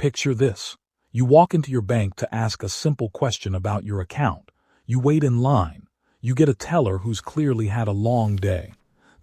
Picture this. You walk into your bank to ask a simple question about your account. You wait in line. You get a teller who's clearly had a long day.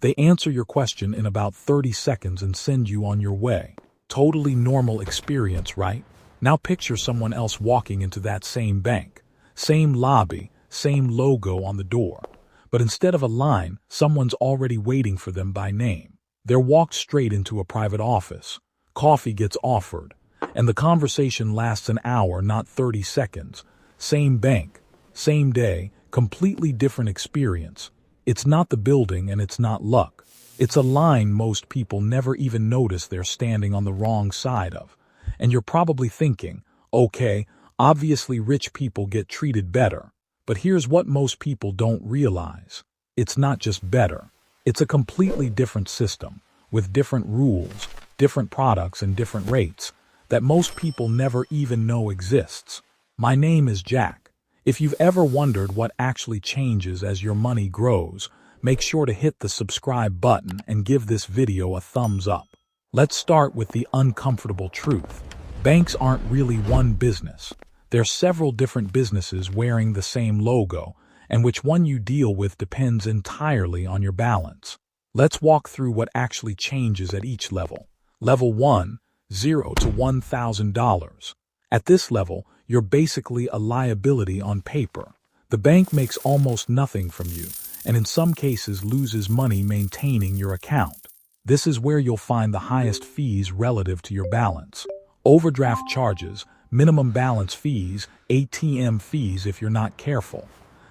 They answer your question in about 30 seconds and send you on your way. Totally normal experience, right? Now picture someone else walking into that same bank. Same lobby, same logo on the door. But instead of a line, someone's already waiting for them by name. They're walked straight into a private office. Coffee gets offered. And the conversation lasts an hour, not 30 seconds. Same bank, same day, completely different experience. It's not the building and it's not luck. It's a line most people never even notice they're standing on the wrong side of. And you're probably thinking, okay, obviously rich people get treated better. But here's what most people don't realize. It's not just better. It's a completely different system, with different rules, different products, and different rates that most people never even know exists. My name is Jack. If you've ever wondered what actually changes as your money grows, make sure to hit the subscribe button and give this video a thumbs up. Let's start with the uncomfortable truth. Banks aren't really one business. There are several different businesses wearing the same logo, and which one you deal with depends entirely on your balance. Let's walk through what actually changes at each level. Level 1, $0 to $1,000. At this level, you're basically a liability on paper. The bank makes almost nothing from you, and in some cases loses money maintaining your account. This is where you'll find the highest fees relative to your balance. Overdraft charges, minimum balance fees, ATM fees if you're not careful.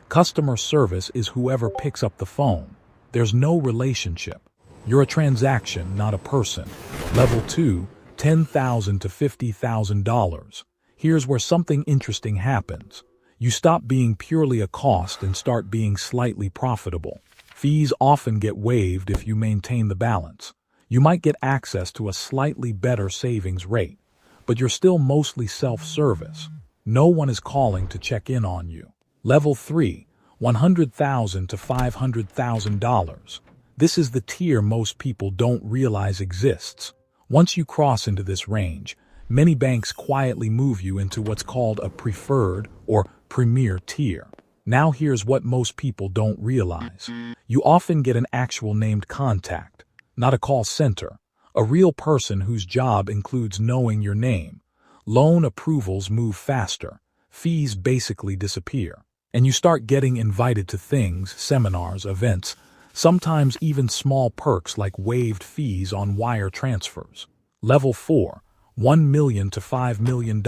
Customer service is whoever picks up the phone. There's no relationship. You're a transaction, not a person. Level 2, $10,000 to $50,000. Here's where something interesting happens. You stop being purely a cost and start being slightly profitable. Fees often get waived if you maintain the balance. You might get access to a slightly better savings rate, but you're still mostly self-service. No one is calling to check in on you. Level 3, $100,000 to $500,000. This is the tier most people don't realize exists. Once you cross into this range, many banks quietly move you into what's called a preferred or premier tier. Now here's what most people don't realize. You often get an actual named contact, not a call center, a real person whose job includes knowing your name. Loan approvals move faster, fees basically disappear, and you start getting invited to things, seminars, events, sometimes even small perks like waived fees on wire transfers. Level 4, $1 million to $5 million.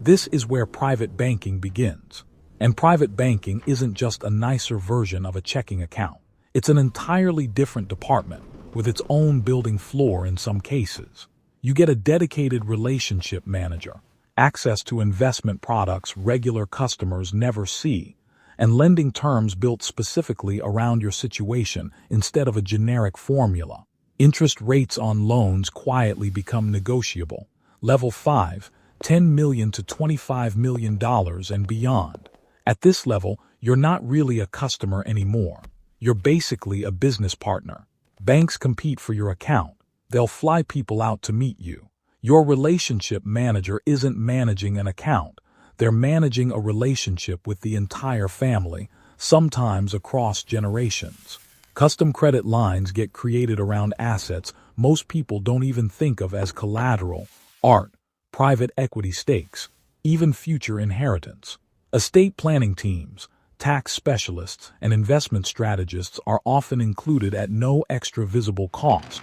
This is where private banking begins. And private banking isn't just a nicer version of a checking account. It's an entirely different department with its own building floor in some cases. You get a dedicated relationship manager, access to investment products regular customers never see, and lending terms built specifically around your situation instead of a generic formula. Interest rates on loans quietly become negotiable. Level 5, $10 million to $25 million and beyond. At this level, you're not really a customer anymore. You're basically a business partner. Banks compete for your account. They'll fly people out to meet you. Your relationship manager isn't managing an account. They're managing a relationship with the entire family, sometimes across generations. Custom credit lines get created around assets most people don't even think of as collateral, art, private equity stakes, even future inheritance. Estate planning teams, tax specialists, and investment strategists are often included at no extra visible cost,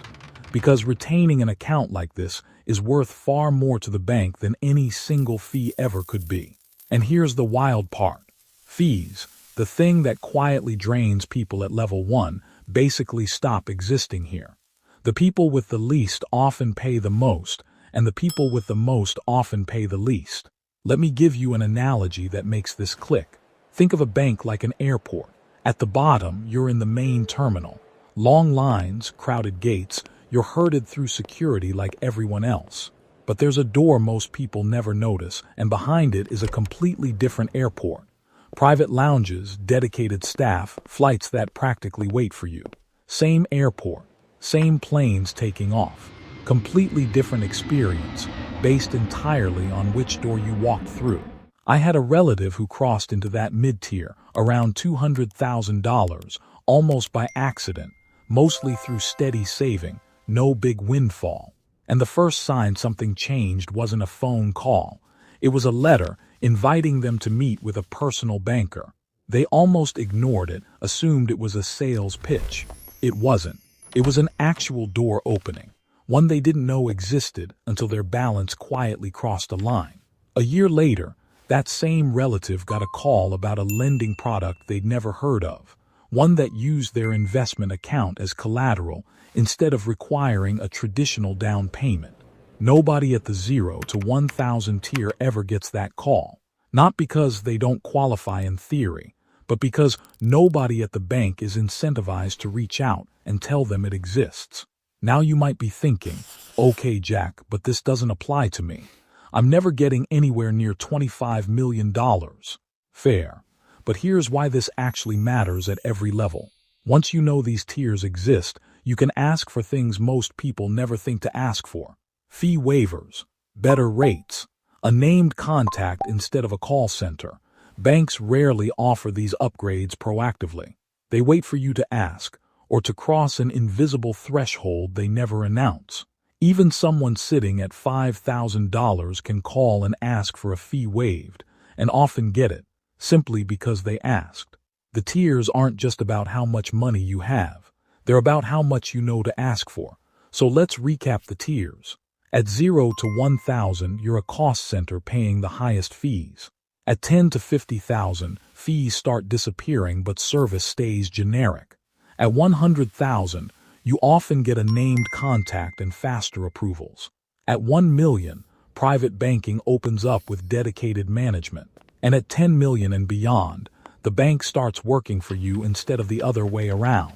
because retaining an account like this is worth far more to the bank than any single fee ever could be. And here's the wild part. Fees, the thing that quietly drains people at level 1, basically stop existing here. The people with the least often pay the most, and the people with the most often pay the least. Let me give you an analogy that makes this click. Think of a bank like an airport. At the bottom, you're in the main terminal. Long lines, crowded gates, you're herded through security like everyone else. But there's a door most people never notice, and behind it is a completely different airport. Private lounges, dedicated staff, flights that practically wait for you. Same airport, same planes taking off. Completely different experience, based entirely on which door you walked through. I had a relative who crossed into that mid-tier, around $200,000, almost by accident, mostly through steady saving, no big windfall. And the first sign something changed wasn't a phone call. It was a letter inviting them to meet with a personal banker. They almost ignored it, assumed it was a sales pitch. It wasn't. It was an actual door opening, one they didn't know existed until their balance quietly crossed a line. A year later, that same relative got a call about a lending product they'd never heard of, one that used their investment account as collateral instead of requiring a traditional down payment. Nobody at the 0 to 1,000 tier ever gets that call, not because they don't qualify in theory, but because nobody at the bank is incentivized to reach out and tell them it exists. Now you might be thinking, okay, Jack, but this doesn't apply to me. I'm never getting anywhere near $25 million. Fair. But here's why this actually matters at every level. Once you know these tiers exist, you can ask for things most people never think to ask for. Fee waivers, better rates, a named contact instead of a call center. Banks rarely offer these upgrades proactively. They wait for you to ask, or to cross an invisible threshold they never announce. Even someone sitting at $5,000 can call and ask for a fee waived, and often get it, simply because they asked. The tiers aren't just about how much money you have. They're about how much you know to ask for. So let's recap the tiers. At 0 to 1,000, you're a cost center paying the highest fees. At 10 to 50,000, fees start disappearing but service stays generic. At 100,000, you often get a named contact and faster approvals. At 1 million, private banking opens up with dedicated management. And at 10 million and beyond, the bank starts working for you instead of the other way around.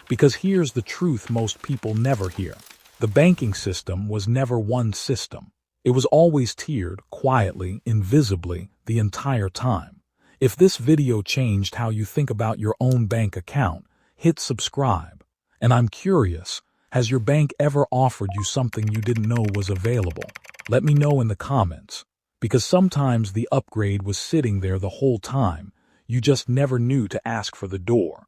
Because here's the truth most people never hear. The banking system was never one system. It was always tiered, quietly, invisibly, the entire time. If this video changed how you think about your own bank account, hit subscribe. And I'm curious, has your bank ever offered you something you didn't know was available? Let me know in the comments. Because sometimes the upgrade was sitting there the whole time, you just never knew to ask for the door.